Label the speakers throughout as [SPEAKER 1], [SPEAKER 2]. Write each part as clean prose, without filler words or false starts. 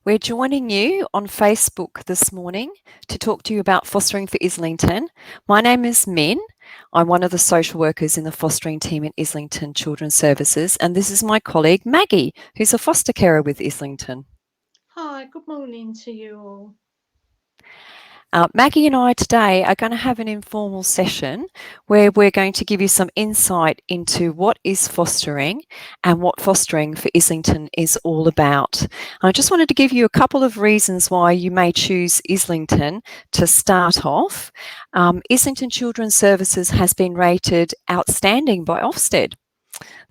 [SPEAKER 1] We're joining you on Facebook this morning to talk to you about fostering for Islington. My name is Min. I'm one of the social workers in the fostering team at Islington Children's Services, and this is my colleague Maggie, who's a foster carer with Islington.
[SPEAKER 2] Hi, good morning to you all.
[SPEAKER 1] Maggie and I today are going to have an informal session where we're going to give you some insight into what is fostering and what fostering for Islington is all about. I just wanted to give you a couple of reasons why you may choose Islington to start off. Islington Children's Services has been rated outstanding by Ofsted.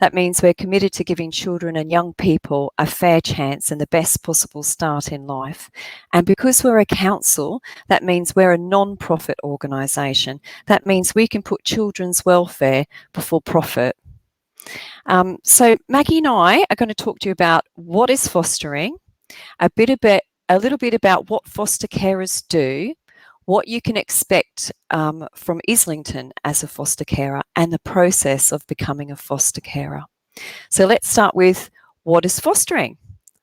[SPEAKER 1] That means we're committed to giving children and young people a fair chance and the best possible start in life. And because we're a council, that means we're a non-profit organisation. That means we can put children's welfare before profit. So Maggie and I are going to talk to you about what is fostering, a little bit about what foster carers do, what you can expect from Islington as a foster carer, and the process of becoming a foster carer. So let's start with what is fostering?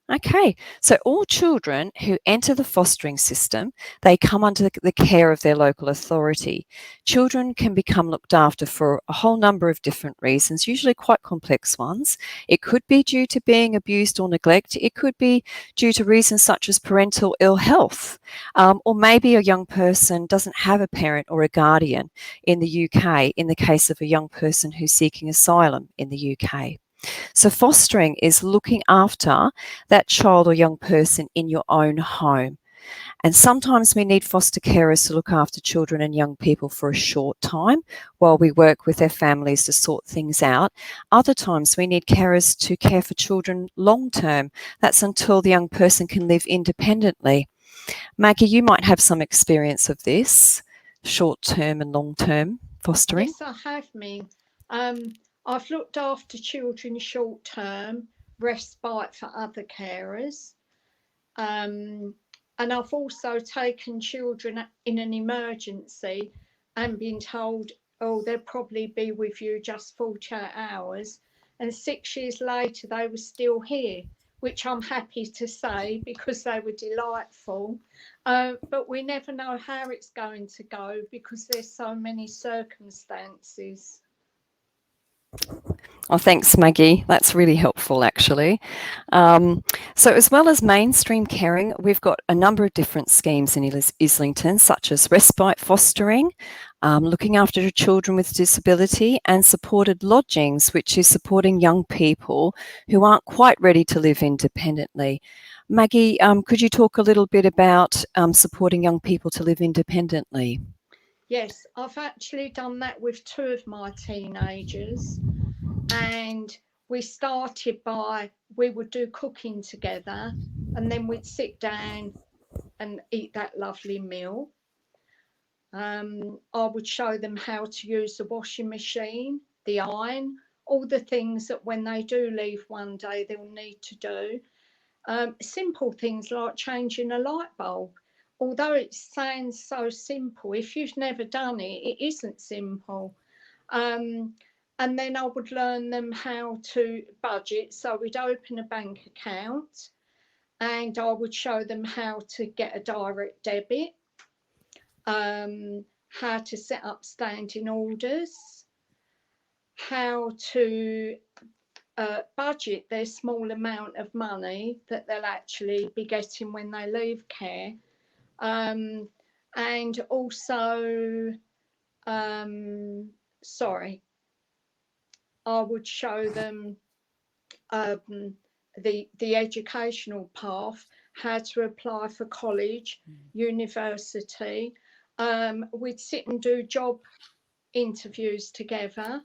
[SPEAKER 1] Okay, so all children who enter the fostering system, they come under the care of their local authority. Children can become looked after for a whole number of different reasons, usually quite complex ones. It could be due to being abused or neglected. It could be due to reasons such as parental ill health, or maybe a young person doesn't have a parent or a guardian in the UK, in the case of a young person who's seeking asylum in the UK. So fostering is looking after that child or young person in your own home. And sometimes we need foster carers to look after children and young people for a short time while we work with their families to sort things out. Other times we need carers to care for children long term. That's until the young person can live independently. Maggie, you might have some experience of this, short term and long term fostering.
[SPEAKER 2] Yes, I have me. I've looked after children short term, respite for other carers. Um, and I've also taken children in an emergency and been told, oh, they'll probably be with you just 48 hours. And 6 years later, they were still here, which I'm happy to say because they were delightful. But we never know how it's going to go because there's so many circumstances.
[SPEAKER 1] Oh, thanks, Maggie. That's really helpful, actually. So as well as mainstream caring, we've got a number of different schemes in Islington, such as respite fostering, looking after children with disability, and supported lodgings, which is supporting young people who aren't quite ready to live independently. Maggie, could you talk a little bit about supporting young people to live independently?
[SPEAKER 2] Yes, I've actually done that with two of my teenagers. And we started by we would do cooking together and then we'd sit down and eat that lovely meal. I would show them how to use the washing machine, the iron, all the things that when they do leave one day they'll need to do. Simple things like changing a light bulb. Although it sounds so simple, if you've never done it, it isn't simple. Um, and then I would learn them how to budget. So we'd open a bank account and I would show them how to get a direct debit, how to set up standing orders, how to budget their small amount of money that they'll actually be getting when they leave care. Um, and also, sorry, I would show them the educational path, how to apply for college, university. We'd sit and do job interviews together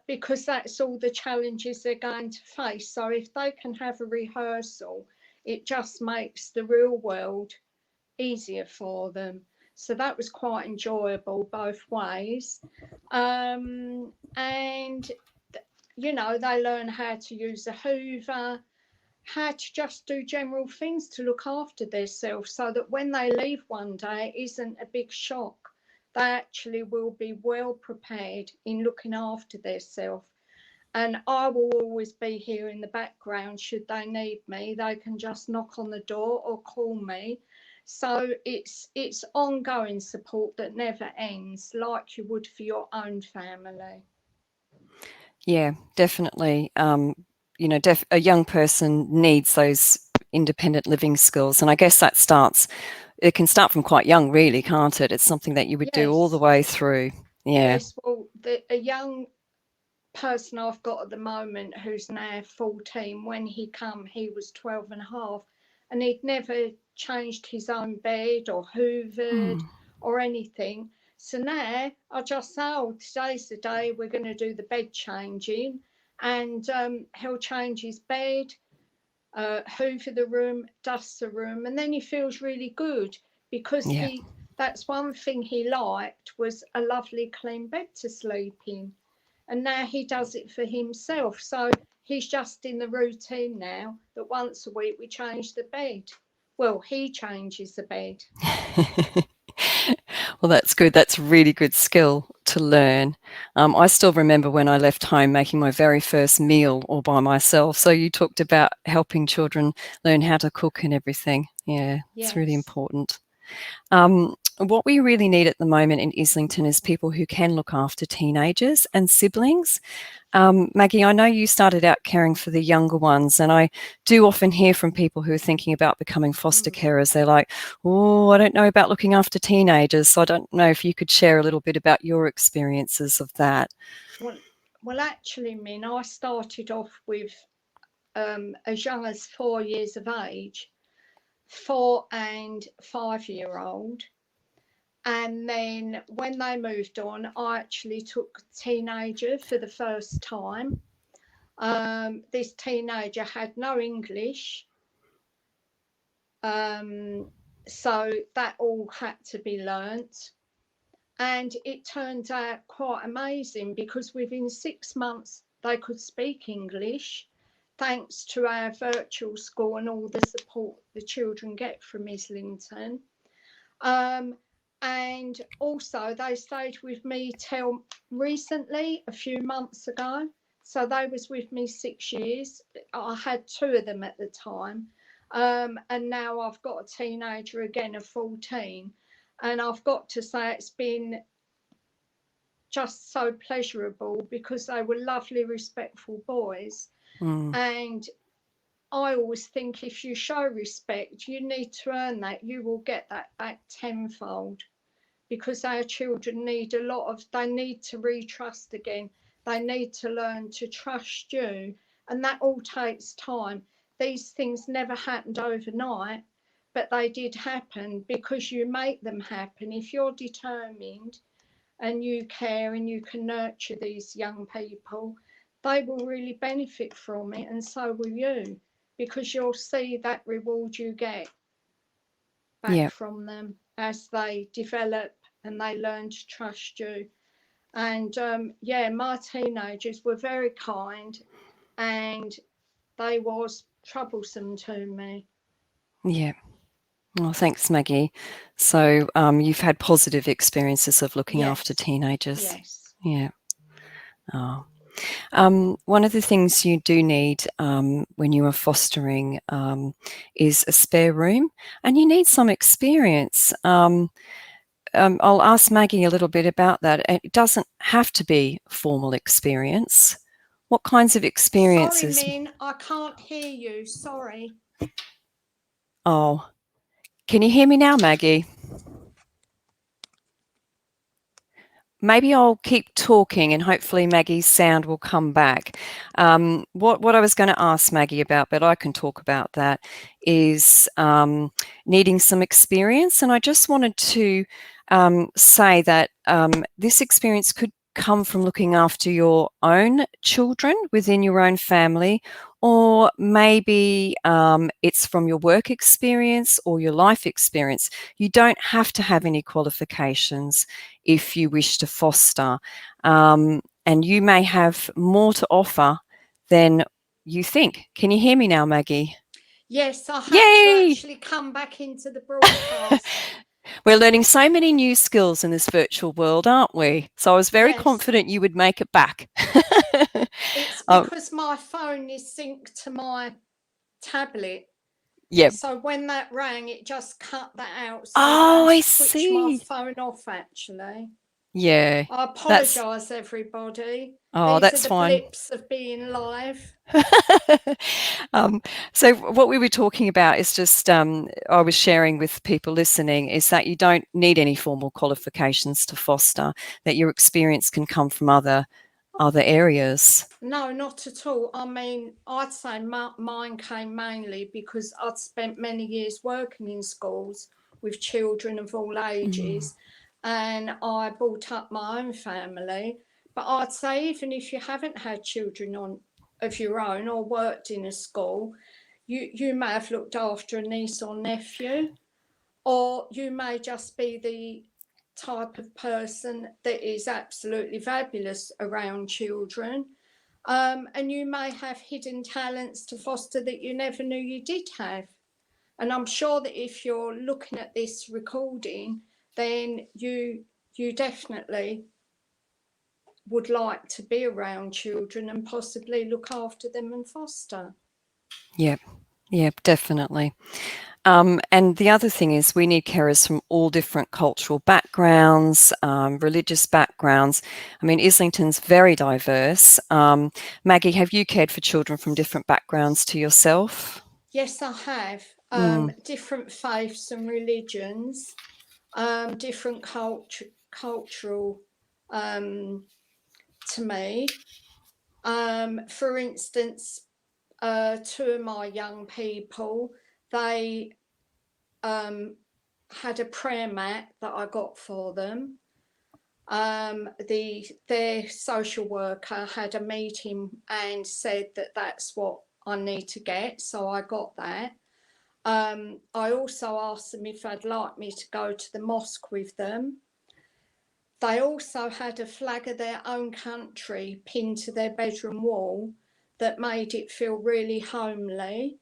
[SPEAKER 2] because that's all the challenges they're going to face. So if they can have a rehearsal, it just makes the real world easier for them. So that was quite enjoyable both ways. And they learn how to use a hoover, how to just do general things to look after themselves so that when they leave one day, it isn't a big shock. They actually will be well prepared in looking after themselves. and I will always be here in the background should they need me. They can just knock on the door or call me. So it's ongoing support that never ends, like you would for your own family.
[SPEAKER 1] Yeah, definitely. You know, a young person needs those independent living skills, and I guess it can start from quite young, really, can't it? It's something that you would do all the
[SPEAKER 2] Yes,
[SPEAKER 1] way through. Yeah.
[SPEAKER 2] yes. Well, a young person I've got at the moment who's now 14, when he come, he was 12 and a half, and he'd never changed his own bed or hoovered
[SPEAKER 1] Mm.
[SPEAKER 2] or anything. So now I just say, oh, today's the day we're going to do the bed changing, and he'll change his bed, hoover the room, dust the room, and then he feels really good because
[SPEAKER 1] Yeah.
[SPEAKER 2] that's one thing he liked, was a lovely clean bed to sleep in. And now he does it for himself. So he's just in the routine now that once a week we change the bed. Well, he changes the bed.
[SPEAKER 1] Well, that's good. That's a really good skill to learn. I still remember when I left home making my very first meal all by myself. So you talked about helping children learn how to cook and everything. Yeah, it's really
[SPEAKER 2] Yes.
[SPEAKER 1] important. What we really need at the moment in Islington is people who can look after teenagers and siblings. Maggie, I know you started out caring for the younger ones, and I do often hear from people who are thinking about becoming foster
[SPEAKER 2] Mm.
[SPEAKER 1] carers. They're like, oh, I don't know about looking after teenagers. So I don't know if you could share a little bit about your experiences of that.
[SPEAKER 2] Well, well, actually, Min, I started off with as young as 4 years of age, 4 and 5-year-old. And then when they moved on, I actually took a teenager for the first time. This teenager had no English, so that all had to be learnt. And it turned out quite amazing because within 6 months they could speak English, thanks to our virtual school and all the support the children get from Islington. Um, and also, they stayed with me till recently, a few months ago. So they was with me 6 years. I had two of them at the time. And now I've got a teenager again of 14. And I've got to say, it's been just so pleasurable because they were lovely, respectful boys.
[SPEAKER 1] Mm,
[SPEAKER 2] And I always think if you show respect, you need to earn that. You will get that back tenfold because our children need they need to retrust again. They need to learn to trust you. And that all takes time. These things never happened overnight, but they did happen because you make them happen. If you're determined and you care and you can nurture these young people, they will really benefit from it, and so will you, because you'll see that reward you get back
[SPEAKER 1] yeah,
[SPEAKER 2] from them as they develop and they learn to trust you. And yeah, my teenagers were very kind, and they was troublesome to me.
[SPEAKER 1] yeah. Well, thanks, Maggie. So you've had positive experiences of looking after
[SPEAKER 2] Yes,
[SPEAKER 1] teenagers.
[SPEAKER 2] yes.
[SPEAKER 1] Yeah. Oh. One of the things you do need when you are fostering is a spare room, and you need some experience. I'll ask Maggie a little bit about that. It doesn't have to be formal experience. What kinds of
[SPEAKER 2] Sorry,
[SPEAKER 1] experiences?
[SPEAKER 2] Min, I can't hear you. Sorry.
[SPEAKER 1] Oh, can you hear me now, Maggie? Maybe I'll keep talking and hopefully Maggie's sound will come back. What I was going to ask Maggie about, but I can talk about that, is needing some experience. And I just wanted to say that this experience could come from looking after your own children within your own family, or maybe it's from your work experience or your life experience. You don't have to have any qualifications if you wish to foster. And you may have more to offer than you think. Can you hear me now, Maggie?
[SPEAKER 2] Yes, I had to
[SPEAKER 1] Yay!
[SPEAKER 2] actually come back into the broadcast.
[SPEAKER 1] We're learning so many new skills in this virtual world, aren't we? So I was very
[SPEAKER 2] Yes,
[SPEAKER 1] confident you would make it back.
[SPEAKER 2] it's because my phone is synced to my tablet.
[SPEAKER 1] Yeah.
[SPEAKER 2] So when that rang, it just cut that out. So
[SPEAKER 1] Oh, I
[SPEAKER 2] I switched my
[SPEAKER 1] see.
[SPEAKER 2] phone off, actually.
[SPEAKER 1] Yeah.
[SPEAKER 2] I
[SPEAKER 1] That's
[SPEAKER 2] apologise, everybody.
[SPEAKER 1] oh,
[SPEAKER 2] These are
[SPEAKER 1] that's
[SPEAKER 2] the
[SPEAKER 1] fine.
[SPEAKER 2] blips of being live.
[SPEAKER 1] So what we were talking about is just I was sharing with people listening is that you don't need any formal qualifications to foster, that your experience can come from other areas.
[SPEAKER 2] No, not at all. I mean, I'd say mine came mainly because I'd spent many years working in schools with children of all ages, and I brought up my own family. But I'd say even if you haven't had children of your own or worked in a school, you may have looked after a niece or nephew, or you may just be the type of person that is absolutely fabulous around children. And you may have hidden talents to foster that you never knew you did have. And I'm sure that if you're looking at this recording, then you definitely would like to be around children and possibly look after them and foster.
[SPEAKER 1] Yep. Yep, definitely. And the other thing is we need carers from all different cultural backgrounds, religious backgrounds. I mean, Islington's very diverse. Maggie, have you cared for children from different backgrounds to yourself?
[SPEAKER 2] Yes, I have. Different faiths and religions, different cultural to me. For instance, two of my young people, they had a prayer mat that I got for them. Their social worker had a meeting and said that that's what I need to get, so I got that. I also asked them if they'd like me to go to the mosque with them. They also had a flag of their own country pinned to their bedroom wall that made it feel really homely,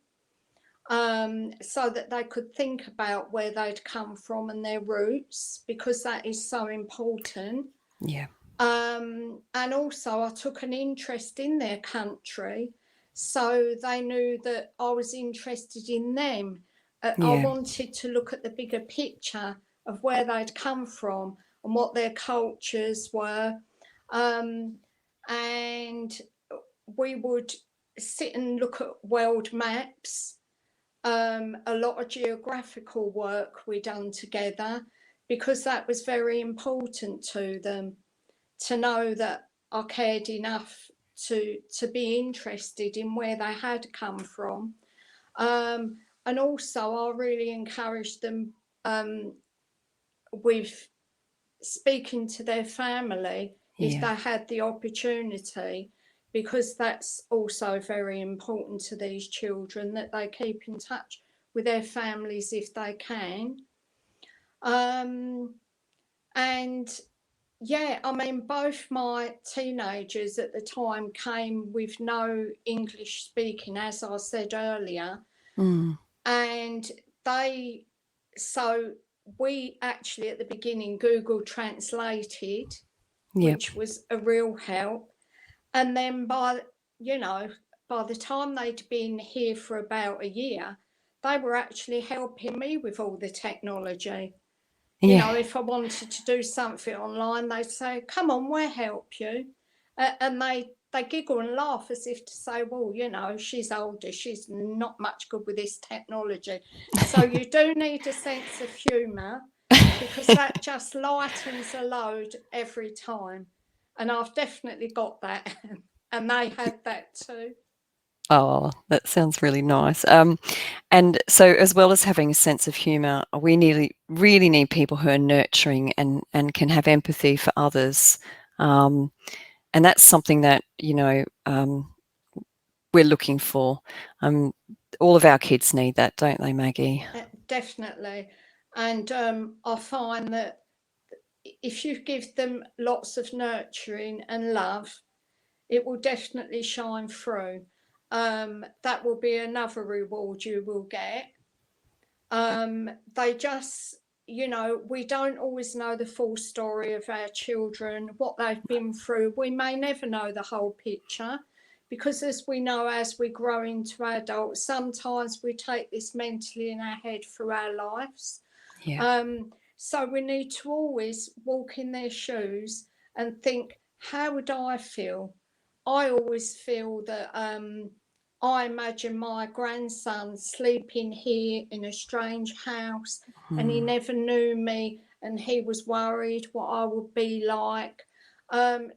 [SPEAKER 2] so that they could think about where they'd come from and their roots, because that is so important.
[SPEAKER 1] Yeah.
[SPEAKER 2] And also, I took an interest in their country, so they knew that I was interested in them. I
[SPEAKER 1] Yeah.
[SPEAKER 2] wanted to look at the bigger picture of where they'd come from and what their cultures were. Um, and we would sit and look at world maps, a lot of geographical work we done together, because that was very important to them, to know that I cared enough to be interested in where they had come from. And also, I really encouraged them with speaking to their family if
[SPEAKER 1] Yeah.
[SPEAKER 2] they had the opportunity, because that's also very important to these children, that they keep in touch with their families if they can. And yeah, I mean, both my teenagers at the time came with no English speaking, as I said earlier. And they, so we actually at the beginning Google translated,
[SPEAKER 1] Yep.
[SPEAKER 2] which was a real help. And then you know, by the time they'd been here for about a year, they were actually helping me with all the technology. You
[SPEAKER 1] Yeah.
[SPEAKER 2] know, if I wanted to do something online, they'd say, "Come on, we'll help you," and they giggle and laugh as if to say, "Well, you know, she's older, she's not much good with this technology." So you do need a sense of humour, because that just lightens a load every time, and I've definitely got that, and they had that too.
[SPEAKER 1] Oh, that sounds really nice. And so, as well as having a sense of humour, we really need people who are nurturing and can have empathy for others. And that's something that, we're looking for. All of our kids need that, don't they, Maggie?
[SPEAKER 2] Definitely. And I find that if you give them lots of nurturing and love, it will definitely shine through. That will be another reward you will get. They just, you know, we don't always know the full story of our children, what they've been through. We may never know the whole picture, because as we know, as we grow into adults, sometimes we take this mentally in our head through our lives.
[SPEAKER 1] Yeah.
[SPEAKER 2] So we need to always walk in their shoes and think, how would I feel? I always feel that I imagine my grandson sleeping here in a strange house and he never knew me and he was worried what I would be like.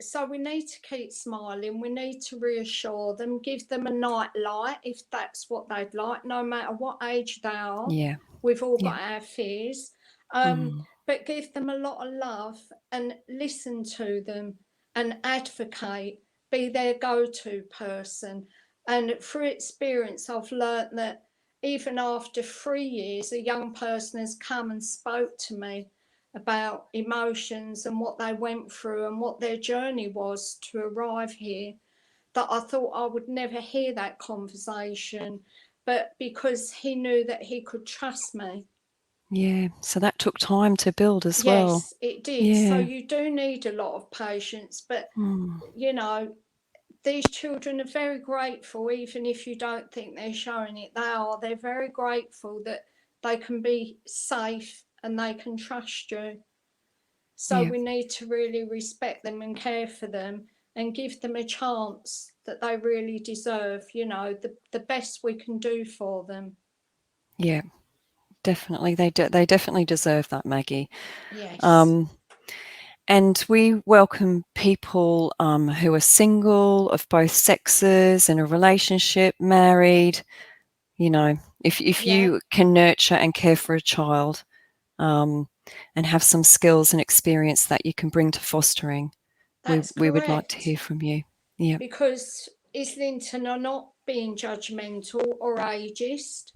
[SPEAKER 2] So we need to keep smiling. We need to reassure them, give them a night light if that's what they'd like, no matter what age they are.
[SPEAKER 1] Yeah.
[SPEAKER 2] We've all
[SPEAKER 1] Yeah.
[SPEAKER 2] got our fears,
[SPEAKER 1] Mm.
[SPEAKER 2] but give them a lot of love and listen to them and advocate, be their go-to person. And through experience, I've learnt that even after 3 years, a young person has come and spoke to me about emotions and what they went through and what their journey was to arrive here, that I thought I would never hear that conversation, but because he knew that he could trust me.
[SPEAKER 1] Yeah. So that took time to build as well.
[SPEAKER 2] Yes, it did. So
[SPEAKER 1] Yeah.
[SPEAKER 2] you do need a lot of patience, but
[SPEAKER 1] Mm.
[SPEAKER 2] you know, these children are very grateful, even if you don't think they're showing it. They are. They're very grateful that they can be safe and they can trust you. So
[SPEAKER 1] Yeah.
[SPEAKER 2] we need to really respect them and care for them and give them a chance that they really deserve, the best we can do for them.
[SPEAKER 1] Yeah. Definitely. They definitely deserve that, Maggie.
[SPEAKER 2] Yes.
[SPEAKER 1] Um, and we welcome people who are single, of both sexes, in a relationship, married. You know, if
[SPEAKER 2] Yeah,
[SPEAKER 1] you can nurture and care for a child, um, and have some skills and experience that you can bring to fostering,
[SPEAKER 2] that's
[SPEAKER 1] we would like to
[SPEAKER 2] correct.
[SPEAKER 1] hear from you. Yeah.
[SPEAKER 2] Because Islington are not being judgmental or ageist.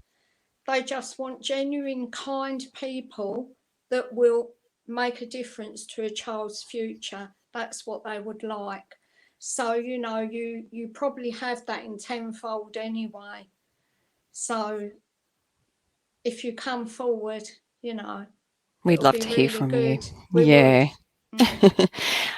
[SPEAKER 2] They just want genuine, kind people that will make a difference to a child's future. That's what they would like. So, you probably have that in tenfold anyway. So if you come forward, you know,
[SPEAKER 1] We'd
[SPEAKER 2] it'll
[SPEAKER 1] love
[SPEAKER 2] be
[SPEAKER 1] to hear
[SPEAKER 2] really
[SPEAKER 1] from you.
[SPEAKER 2] good. We would.
[SPEAKER 1] Yeah.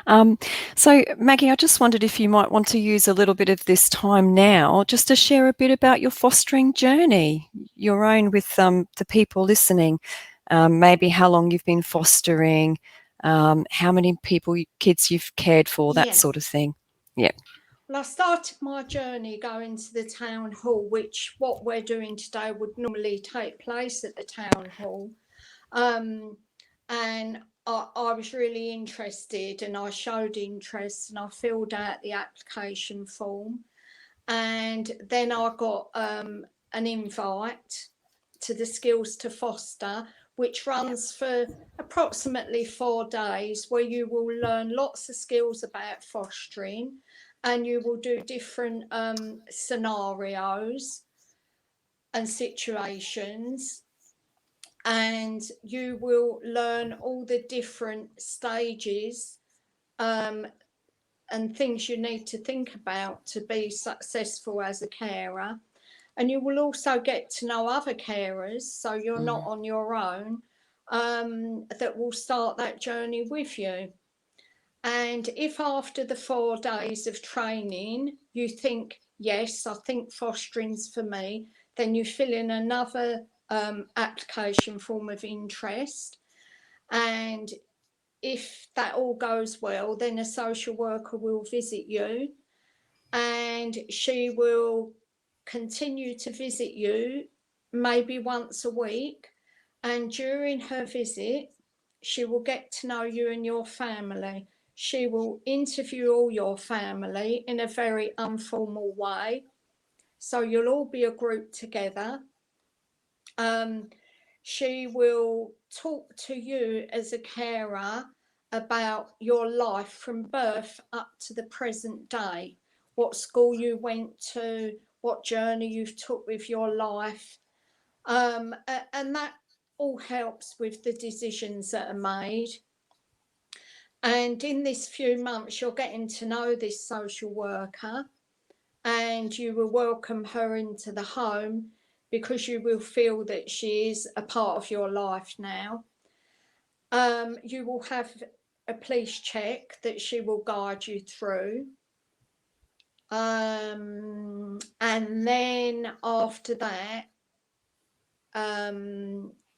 [SPEAKER 2] Mm.
[SPEAKER 1] So, Maggie, I just wondered if you might want to use a little bit of this time now just to share a bit about your fostering journey, your own with the people listening. Maybe how long you've been fostering, how many kids you've cared for, that
[SPEAKER 2] Yeah.
[SPEAKER 1] sort of thing. Yeah.
[SPEAKER 2] Well, I started my journey going to the town hall, which what we're doing today would normally take place at the town hall. Um, and I was really interested and I showed interest and I filled out the application form. And then I got an invite to the Skills to Foster, which runs for approximately 4 days, where you will learn lots of skills about fostering and you will do different scenarios and situations, and you will learn all the different stages um, and things you need to think about to be successful as a carer. And you will also get to know other carers, so you're not on your own, that will start that journey with you. And if after the 4 days of training you think, yes, I think fostering's for me, then you fill in another application form of interest. And if that all goes well, then a social worker will visit you and she will continue to visit you maybe once a week. And during her visit, she will get to know you and your family. She will interview all your family in a very informal way. So you'll all be a group together. Um, she will talk to you as a carer about your life from birth up to the present day, what school you went to, what journey you've took with your life, and that all helps with the decisions that are made. And in this few months, you're getting to know this social worker and you will welcome her into the home because you will feel that she is a part of your life now. You will have a police check that she will guide you through. And then after that,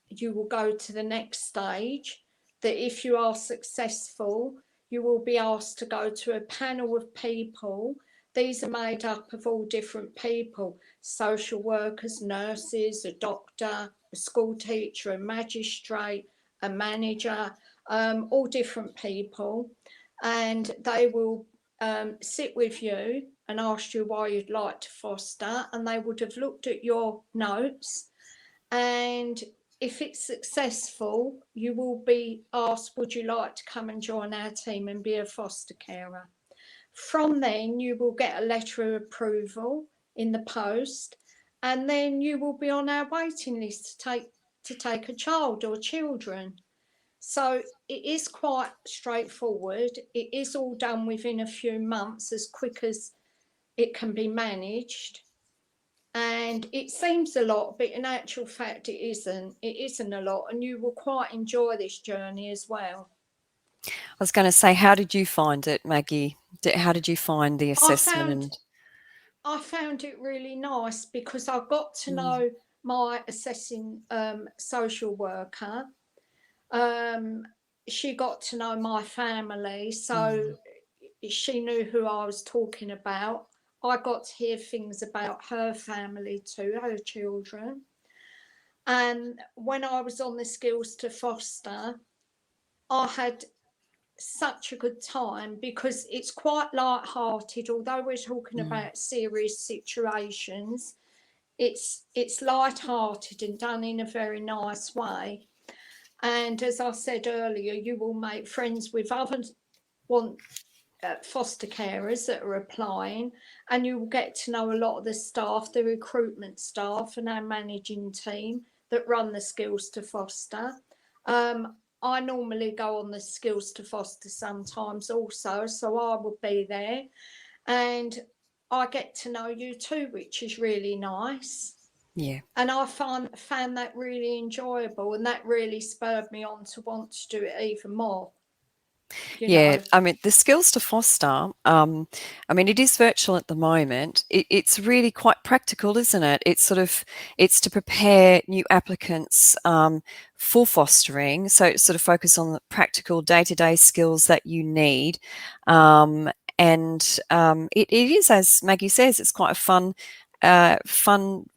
[SPEAKER 2] you will go to the next stage, that if you are successful, you will be asked to go to a panel of people. These are made up of all different people: social workers, nurses, a doctor, a school teacher, a magistrate, a manager, all different people. And they will sit with you and ask you why you'd like to foster, and they would have looked at your notes, and if it's successful, you will be asked, would you like to come and join our team and be a foster carer? From then, you will get a letter of approval in the post, and then you will be on our waiting list to take a child or children. So it is quite straightforward. It is all done within a few months, as quick as it can be managed. And it seems a lot, but in actual fact it isn't a lot, and you will quite enjoy this journey as well.
[SPEAKER 1] I was going to say, how did you find it, Maggie? How did you find the
[SPEAKER 2] i
[SPEAKER 1] assessment?
[SPEAKER 2] found
[SPEAKER 1] And
[SPEAKER 2] I found it really nice, because I got to
[SPEAKER 1] mm,
[SPEAKER 2] know my assessing social worker. um, she got to know my family, so
[SPEAKER 1] mm,
[SPEAKER 2] she knew who I was talking about. I got to hear things about her family too, her children. And when I was on the skills to foster, I had such a good time, because it's quite light-hearted. Although we're talking
[SPEAKER 1] mm,
[SPEAKER 2] about serious situations, it's light-hearted and done in a very nice way. And as I said earlier, you will make friends with other want foster carers that are applying, and you will get to know a lot of the staff, the recruitment staff, and our managing team that run the skills to foster. I normally go on the skills to foster sometimes also, so I will be there, and I get to know you too, which is really nice.
[SPEAKER 1] yeah.
[SPEAKER 2] And I found that really enjoyable, and that really spurred me on to want to do it even more, you
[SPEAKER 1] Yeah,
[SPEAKER 2] know.
[SPEAKER 1] I mean, the skills to foster, I mean, it is virtual at the moment. It's really quite practical, isn't it? It's to prepare new applicants for fostering. So it sort of focus on the practical day-to-day skills that you need. Um, and it is, as Maggie says, it's quite a fun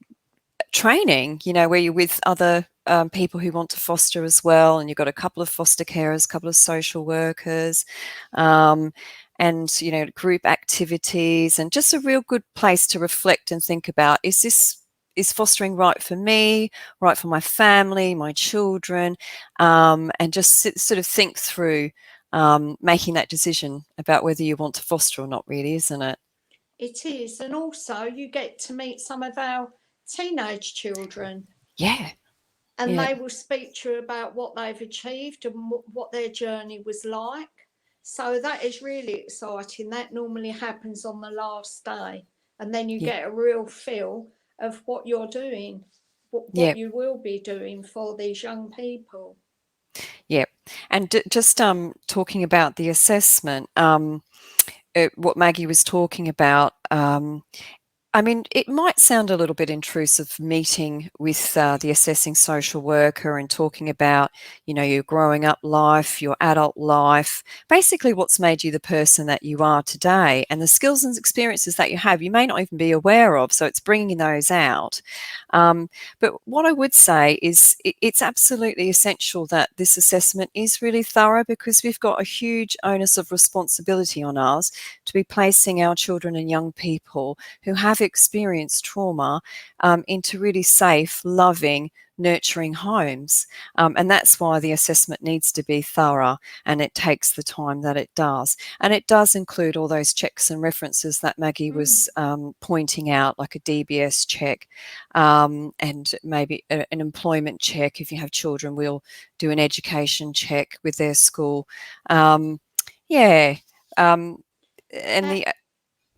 [SPEAKER 1] training, where you're with other people who want to foster as well, and you've got a couple of foster carers, a couple of social workers, um, and group activities, and just a real good place to reflect and think about: is fostering right for me, right for my family, my children, and just sort of think through making that decision about whether you want to foster or not, really, isn't it?
[SPEAKER 2] It is. And also, you get to meet some of our teenage children,
[SPEAKER 1] Yeah,
[SPEAKER 2] and
[SPEAKER 1] yeah,
[SPEAKER 2] they will speak to you about what they've achieved and what their journey was like. So that is really exciting. That normally happens on the last day. And then you
[SPEAKER 1] yeah,
[SPEAKER 2] get a real feel of what you're doing,
[SPEAKER 1] yeah.
[SPEAKER 2] what you will be doing for these young people.
[SPEAKER 1] Yeah, and just talking about the assessment, what Maggie was talking about, I mean, it might sound a little bit intrusive meeting with the assessing social worker and talking about, your growing up life, your adult life, basically what's made you the person that you are today, and the skills and experiences that you have, you may not even be aware of. So it's bringing those out. Um, but what I would say is it's absolutely essential that this assessment is really thorough, because we've got a huge onus of responsibility on us to be placing our children and young people who have experienced trauma into really safe, loving, nurturing homes. And that's why the assessment needs to be thorough, and it takes the time that it does. And it does include all those checks and references that Maggie
[SPEAKER 2] Mm.
[SPEAKER 1] was pointing out, like a DBS check, and maybe an employment check. If you have children, we'll do an education check with their school. Yeah. Um, and
[SPEAKER 2] Uh,
[SPEAKER 1] the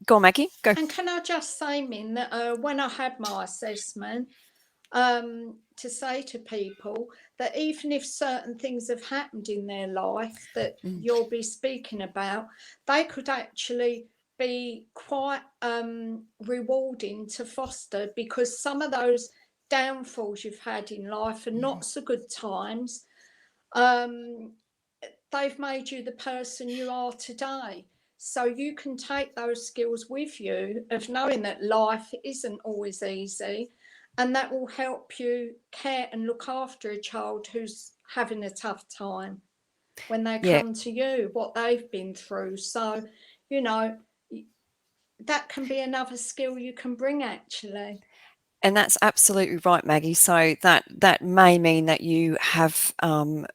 [SPEAKER 1] Go on, Maggie, go.
[SPEAKER 2] and can I just say, Min, that when I had my assessment, to say to people that even if certain things have happened in their life that
[SPEAKER 1] Mm,
[SPEAKER 2] you'll be speaking about, they could actually be quite rewarding to foster, because some of those downfalls you've had in life and not so good times, they've made you the person you are today. So you can take those skills with you of knowing that life isn't always easy, and that will help you care and look after a child who's having a tough time when they
[SPEAKER 1] Yeah.
[SPEAKER 2] come to you, what they've been through. So, you know, that can be another skill you can bring, actually.
[SPEAKER 1] And that's absolutely right, Maggie. So that may mean that you have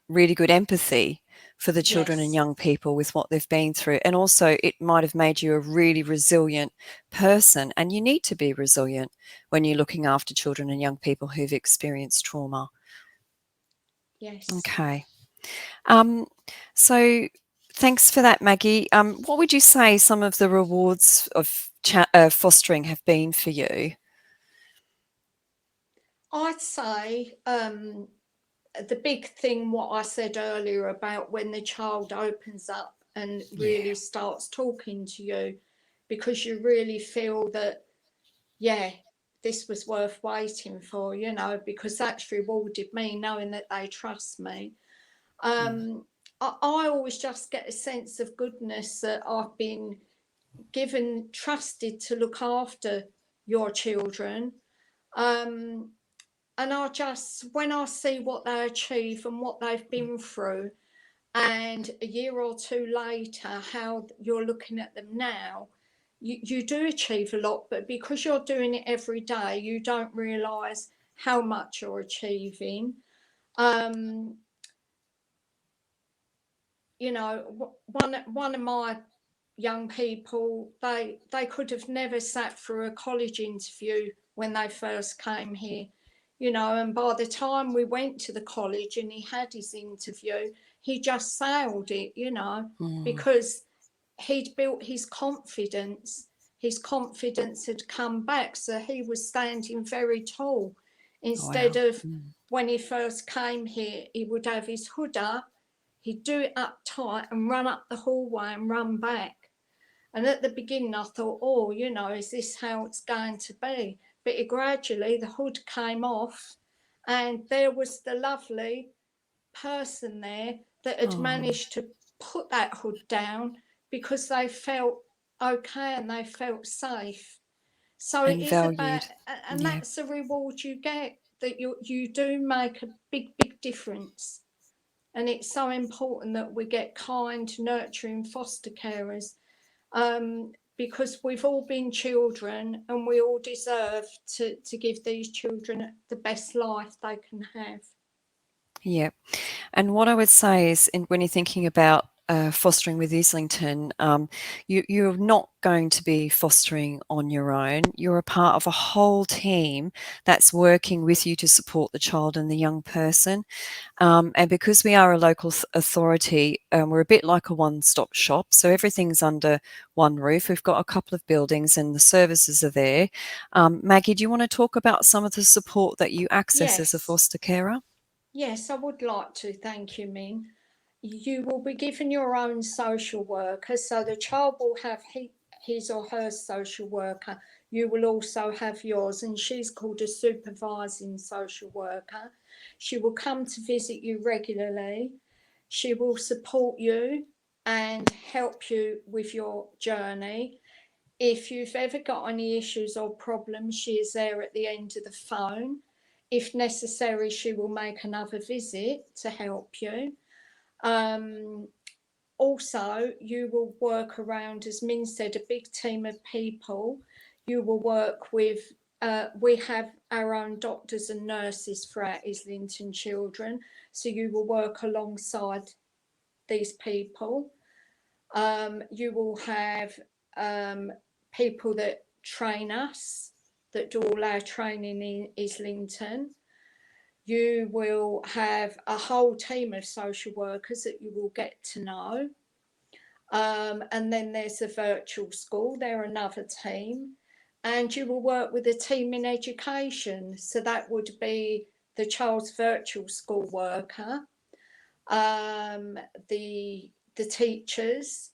[SPEAKER 1] really good empathy for the children and
[SPEAKER 2] Yes.
[SPEAKER 1] young people with what they've been through. And also, it might have made you a really resilient person. And you need to be resilient when you're looking after children and young people who've experienced trauma.
[SPEAKER 2] Yes.
[SPEAKER 1] Okay. So thanks for that, Maggie. What would you say some of the rewards of fostering have been for you?
[SPEAKER 2] I'd say the big thing, what I said earlier about when the child opens up and
[SPEAKER 1] Yeah.
[SPEAKER 2] really starts talking to you, because you really feel that, yeah, this was worth waiting for, you know, because that's rewarded me knowing that they trust me.
[SPEAKER 1] Mm.
[SPEAKER 2] I always just get a sense of goodness that I've been given, trusted to look after your children. Um, and I just, when I see what they achieve and what they've been through, and a year or two later, how you're looking at them now, you do achieve a lot, but because you're doing it every day, you don't realise how much you're achieving. Um, you know, one of my young people, they could have never sat through a college interview when they first came here, you know, and by the time we went to the college and he had his interview, he just sailed it, you know,
[SPEAKER 1] Mm.
[SPEAKER 2] because he'd built his confidence. His confidence had come back, so he was standing very tall. Instead
[SPEAKER 1] Wow.
[SPEAKER 2] of
[SPEAKER 1] Mm.
[SPEAKER 2] when he first came here, he would have his hood up, he'd do it up tight and run up the hallway and run back. And at the beginning, I thought, oh, you know, is this how it's going to be? But it gradually, the hood came off, and there was the lovely person there that had
[SPEAKER 1] Oh,
[SPEAKER 2] managed to put that hood down because they felt okay and they felt safe. So it
[SPEAKER 1] and
[SPEAKER 2] is about,
[SPEAKER 1] valued.
[SPEAKER 2] and
[SPEAKER 1] Yeah.
[SPEAKER 2] that's the reward you get, that you do make a big difference. And it's so important that we get kind, nurturing foster carers, because we've all been children and we all deserve to give these children the best life they can have.
[SPEAKER 1] Yeah. And what I would say is, when you're thinking about fostering with Islington, you're not going to be fostering on your own. You're a part of a whole team that's working with you to support the child and the young person. And because we are a local authority, we're a bit like a one-stop shop. So everything's under one roof. We've got a couple of buildings and the services are there. Maggie, do you want to talk about some of the support that you access as a
[SPEAKER 2] Yes,
[SPEAKER 1] foster carer?
[SPEAKER 2] yes, I would like to. Thank you, Min. You will be given your own social worker, so the child will have his or her social worker. You will also have yours, and she's called a supervising social worker. She will come to visit you regularly. She will support you and help you with your journey. If you've ever got any issues or problems, she is there at the end of the phone. If necessary, she will make another visit to help you. Um, Also, you will work around, as Min said, a big team of people. You will work with, we have our own doctors and nurses for our Islington children. So you will work alongside these people. You will have people that train us, that do all our training in Islington. You will have a whole team of social workers that you will get to know. And then there's a virtual school, they're another team. And you will work with a team in education. So that would be the child's virtual school worker, um, the teachers,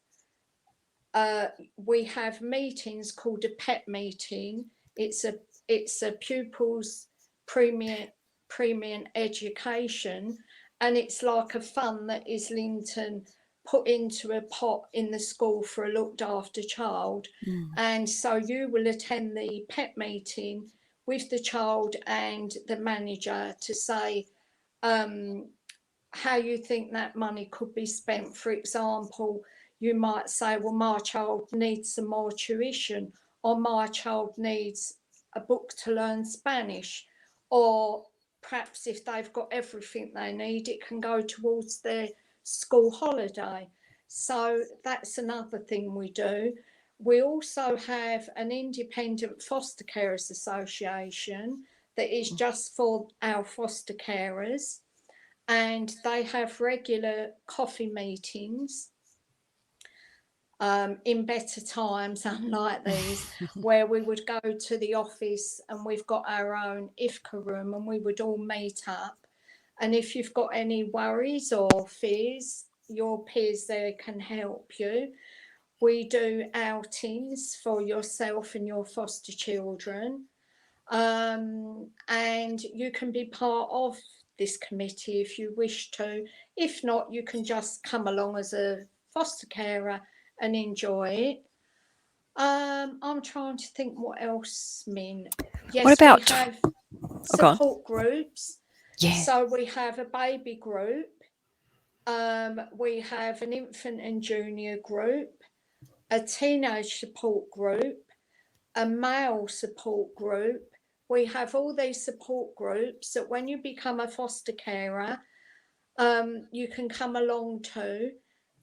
[SPEAKER 2] we have meetings called a PET meeting. It's a pupils premium education, and it's like a fund that Islington put into a pot in the school for a looked after child. And so you will attend the PET meeting with the child and the manager to say how you think that money could be spent. For example, you might say, well, my child needs some more tuition, or my child needs a book to learn Spanish, or perhaps if they've got everything they need, it can go towards their school holiday. So that's another thing we do. We also have an independent foster carers association that is just for our foster carers, and they have regular coffee meetings in better times, unlike these, where we would go to the office and we've got our own IFCA room and we would all meet up. And if you've got any worries or fears, your peers there can help you. We do outings for yourself and your foster children. And you can be part of this committee if you wish to. If not, you can just come along as a foster carer and enjoy it. I'm trying to think what else, Min.
[SPEAKER 1] What
[SPEAKER 2] Yes, we
[SPEAKER 1] about,
[SPEAKER 2] have
[SPEAKER 1] oh, go on.
[SPEAKER 2] support groups.
[SPEAKER 1] Yeah.
[SPEAKER 2] So we have a baby group. We have an infant and junior group, a teenage support group, a male support group. We have all these support groups that when you become a foster carer, you can come along to,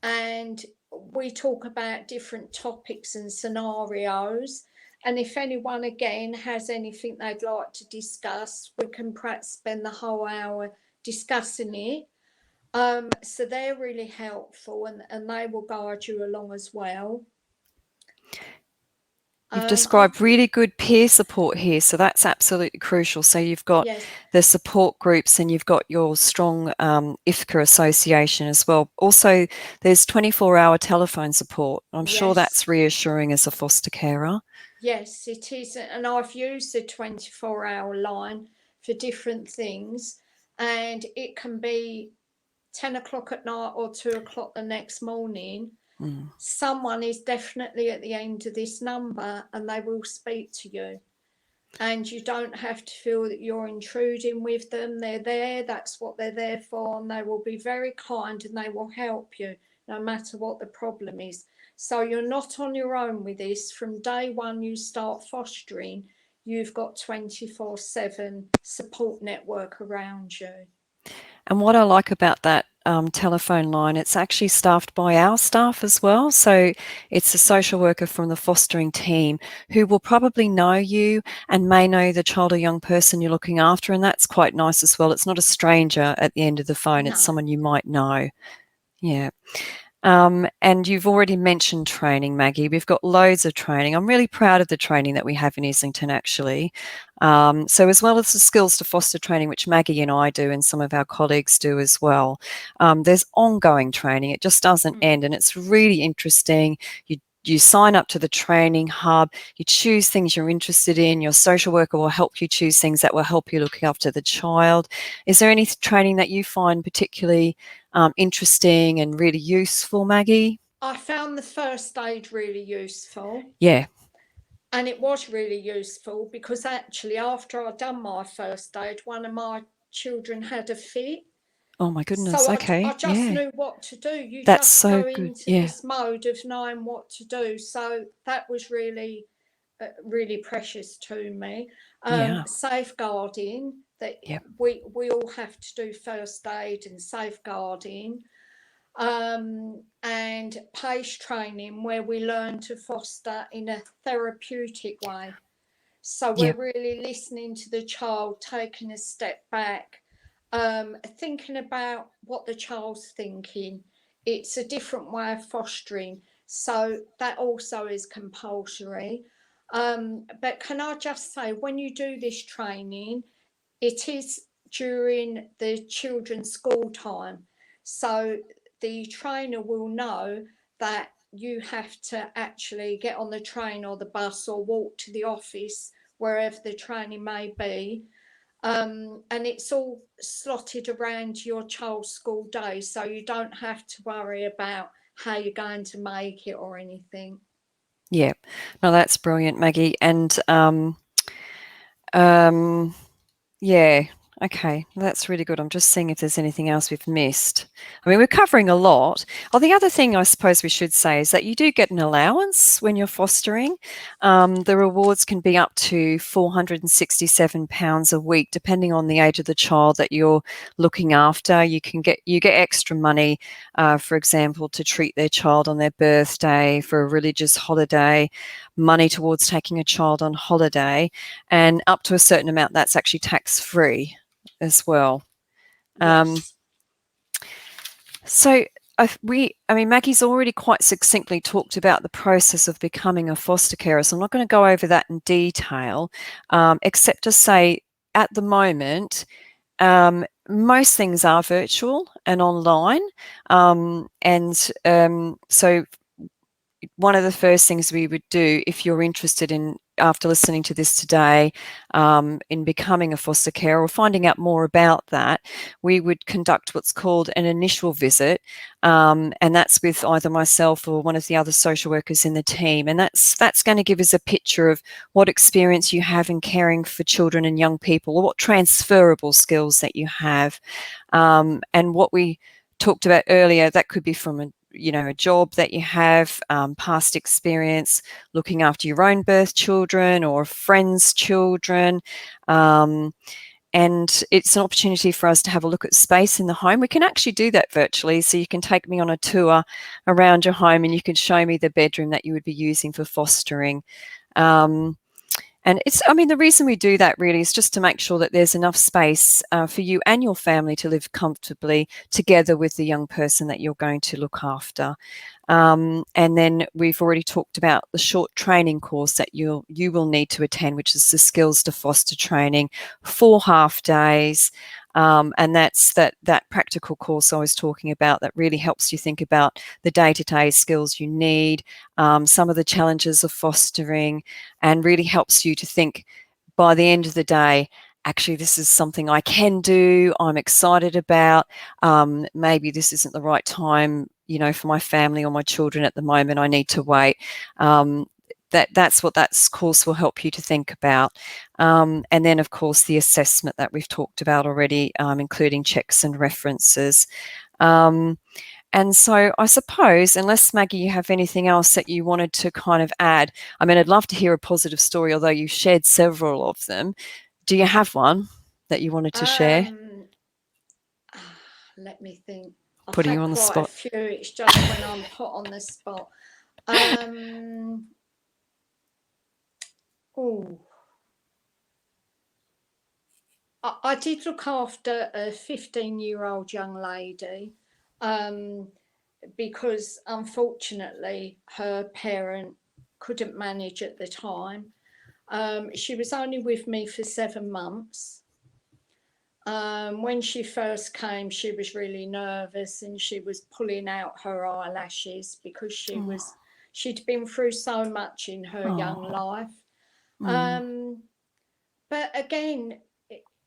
[SPEAKER 2] and we talk about different topics and scenarios. And if anyone again has anything they'd like to discuss, we can perhaps spend the whole hour discussing it. So they're really helpful, and they will guide you along as well.
[SPEAKER 1] You've described really good peer support here, so that's absolutely crucial. So you've got
[SPEAKER 2] Yes,
[SPEAKER 1] the support groups and you've got your strong IFCA association as well. Also, there's 24-hour telephone support. I'm sure
[SPEAKER 2] yes,
[SPEAKER 1] that's reassuring as a foster carer.
[SPEAKER 2] yes, it is. And I've used the 24-hour line for different things, and it can be 10 o'clock at night or 2 o'clock the next morning. Someone is definitely at the end of this number and they will speak to you. And you don't have to feel that you're intruding with them. They're there, that's what they're there for, and they will be very kind and they will help you no matter what the problem is. So you're not on your own with this. From day one you start fostering, you've got 24/7 support network around you.
[SPEAKER 1] And what I like about that telephone line, it's actually staffed by our staff as well. So it's a social worker from the fostering team who will probably know you and may know the child or young person you're looking after. And that's quite nice as well. It's not a stranger at the end of the phone, it's
[SPEAKER 2] No.
[SPEAKER 1] someone you might know. Yeah. And you've already mentioned training, Maggie. We've got loads of training. I'm really proud of the training that we have in Islington, actually. So as well as the skills to foster training, which Maggie and I do and some of our colleagues do as well, there's ongoing training. It just doesn't end, and it's really interesting. You sign up to the training hub, you choose things you're interested in, your social worker will help you choose things that will help you look after the child. Is there any training that you find particularly interesting and really useful, Maggie?
[SPEAKER 2] I found the first aid really useful.
[SPEAKER 1] Yeah.
[SPEAKER 2] And it was really useful because actually, after I'd done my first aid, one of my children had a fit.
[SPEAKER 1] Oh my goodness.
[SPEAKER 2] So I
[SPEAKER 1] Okay.
[SPEAKER 2] just
[SPEAKER 1] Yeah.
[SPEAKER 2] knew what to do. You
[SPEAKER 1] That's
[SPEAKER 2] just
[SPEAKER 1] so
[SPEAKER 2] go
[SPEAKER 1] good.
[SPEAKER 2] into
[SPEAKER 1] Yeah.
[SPEAKER 2] this mode of knowing what to do. So that was really, really precious to me.
[SPEAKER 1] Yeah.
[SPEAKER 2] Safeguarding, that
[SPEAKER 1] Yep.
[SPEAKER 2] we all have to do first aid and safeguarding. And PACE training, where we learn to foster in a therapeutic way. So we're
[SPEAKER 1] Yep.
[SPEAKER 2] really listening to the child, taking a step back, thinking about what the child's thinking. It's a different way of fostering. So that also is compulsory. But can I just say, when you do this training, it is during the children's school time. So the trainer will know that you have to actually get on the train or the bus or walk to the office, wherever the training may be. And it's all slotted around your child's school day, so you don't have to worry about how you're going to make it or anything.
[SPEAKER 1] Yeah. No, that's brilliant, Maggie. And um, yeah, okay, that's really good. I'm just seeing if there's anything else we've missed. I mean, we're covering a lot. Oh, the other thing I suppose we should say is that you do get an allowance when you're fostering. The rewards can be up to £467 a week, depending on the age of the child that you're looking after. You get extra money, for example, to treat their child on their birthday, for a religious holiday, money towards taking a child on holiday, and up to a certain amount that's actually tax-free as well.
[SPEAKER 2] Yes.
[SPEAKER 1] So I mean, Maggie's already quite succinctly talked about the process of becoming a foster carer, so I'm not going to go over that in detail, except to say at the moment, most things are virtual and online. So one of the first things we would do, if you're interested in, after listening to this today, in becoming a foster carer or finding out more about that, we would conduct what's called an initial visit, and that's with either myself or one of the other social workers in the team, and that's going to give us a picture of what experience you have in caring for children and young people, or what transferable skills that you have, and what we talked about earlier, that could be from a job that you have, past experience looking after your own birth children or friends' children. And it's an opportunity for us to have a look at space in the home. We can actually do that virtually. So you can take me on a tour around your home and you can show me the bedroom that you would be using for fostering. And the reason we do that really is just to make sure that there's enough space for you and your family to live comfortably together with the young person that you're going to look after. And then we've already talked about the short training course that you will need to attend, which is the Skills to Foster training, 4 half days. And that's that practical course I was talking about that really helps you think about the day-to-day skills you need, some of the challenges of fostering, and really helps you to think by the end of the day, actually, this is something I can do, I'm excited about. Maybe this isn't the right time, for my family or my children at the moment, I need to wait. That's what that course will help you to think about. And then, of course, the assessment that we've talked about already, including checks and references. And so I suppose, unless, Maggie, you have anything else that you wanted to kind of add, I mean, I'd love to hear a positive story, although you shared several of them. Do you have one that you wanted to share?
[SPEAKER 2] Let me think. I've
[SPEAKER 1] Putting you
[SPEAKER 2] had
[SPEAKER 1] on the
[SPEAKER 2] quite a
[SPEAKER 1] spot.
[SPEAKER 2] few. It's just when I'm put on the spot. Oh, I did look after a 15-year-old young lady, because unfortunately her parent couldn't manage at the time. She was only with me for 7 months. When she first came, she was really nervous and she was pulling out her eyelashes because she'd been through so much in her young
[SPEAKER 1] Oh.
[SPEAKER 2] life.
[SPEAKER 1] Mm.
[SPEAKER 2] But again,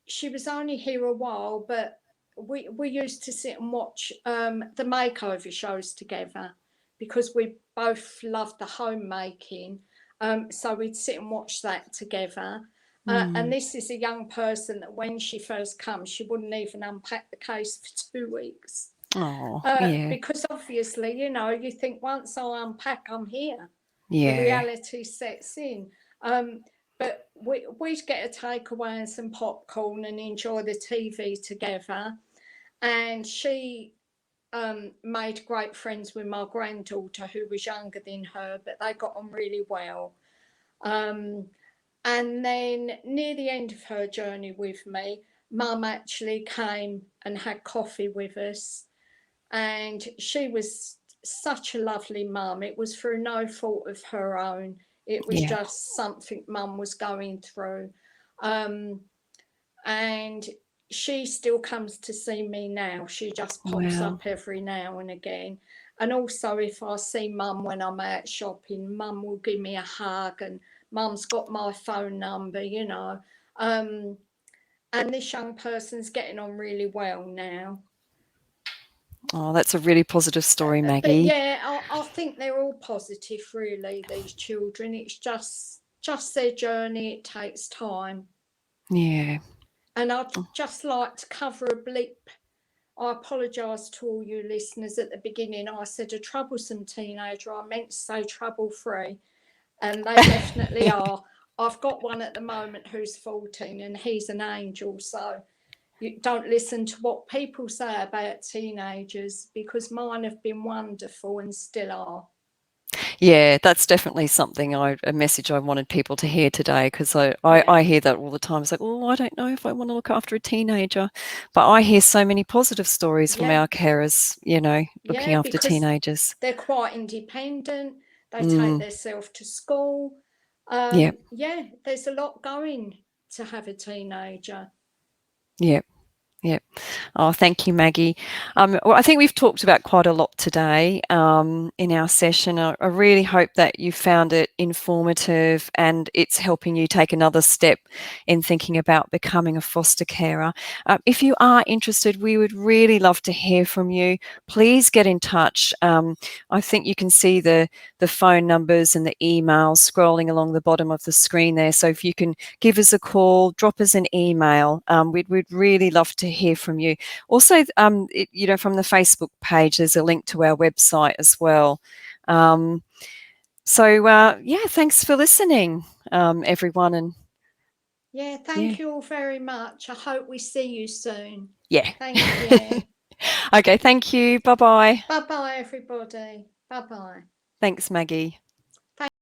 [SPEAKER 2] she was only here a while, but we used to sit and watch the makeover shows together because we both loved the homemaking. So we'd sit and watch that together. And
[SPEAKER 1] Mm.
[SPEAKER 2] this is a young person that when she first comes, she wouldn't even unpack the case for 2 weeks.
[SPEAKER 1] Oh, yeah.
[SPEAKER 2] Because obviously, you think once I unpack, I'm here. The
[SPEAKER 1] Yeah.
[SPEAKER 2] reality sets in. But we'd get a takeaway and some popcorn and enjoy the TV together. And she made great friends with my granddaughter, who was younger than her, but they got on really well. Um, and then near the end of her journey with me, Mum actually came and had coffee with us. And she was such a lovely mum. It was through no fault of her own. It was
[SPEAKER 1] Yeah.
[SPEAKER 2] just something Mum was going through. Um, and she still comes to see me now. She just pops
[SPEAKER 1] Wow.
[SPEAKER 2] up every now and again. And also, if I see mum when I'm out shopping, mum will give me a hug, and mum's got my phone number, you know. Um, and this young person's getting on really well now.
[SPEAKER 1] Oh, that's a really positive story,
[SPEAKER 2] But
[SPEAKER 1] Maggie.
[SPEAKER 2] yeah, I think they're all positive, really, these children. It's just their journey, it takes time.
[SPEAKER 1] Yeah.
[SPEAKER 2] And I'd just like to cover a blip. I apologise to all you listeners at the beginning. I said a troublesome teenager. I meant to say trouble free, and they definitely are. I've got one at the moment who's 14, and he's an angel. So you don't listen to what people say about teenagers, because mine have been wonderful and still are.
[SPEAKER 1] Yeah, that's definitely something a message I wanted people to hear today, because
[SPEAKER 2] Yeah,
[SPEAKER 1] I hear that all the time. It's like, oh, I don't know if I want to look after a teenager. But I hear so many positive stories from
[SPEAKER 2] yeah,
[SPEAKER 1] our carers, looking
[SPEAKER 2] yeah,
[SPEAKER 1] after
[SPEAKER 2] because
[SPEAKER 1] teenagers.
[SPEAKER 2] they're quite independent. They take
[SPEAKER 1] Mm,
[SPEAKER 2] themselves to school.
[SPEAKER 1] yeah,
[SPEAKER 2] Yeah, there's a lot going to have a teenager.
[SPEAKER 1] yeah. Yeah. Oh, thank you, Maggie. Well, I think we've talked about quite a lot today in our session. I really hope that you found it informative and it's helping you take another step in thinking about becoming a foster carer. If you are interested, we would really love to hear from you. Please get in touch. I think you can see the phone numbers and the emails scrolling along the bottom of the screen there. So if you can give us a call, drop us an email. We'd really love to hear from you. Also, from the Facebook page, there's a link to our website as well. Yeah, thanks for listening, everyone. And
[SPEAKER 2] Yeah,
[SPEAKER 1] yeah,
[SPEAKER 2] thank you all very much. I hope we see you soon.
[SPEAKER 1] yeah.
[SPEAKER 2] Thank you.
[SPEAKER 1] Okay, thank you. Bye bye.
[SPEAKER 2] Bye bye, everybody. Bye bye.
[SPEAKER 1] Thanks, Maggie.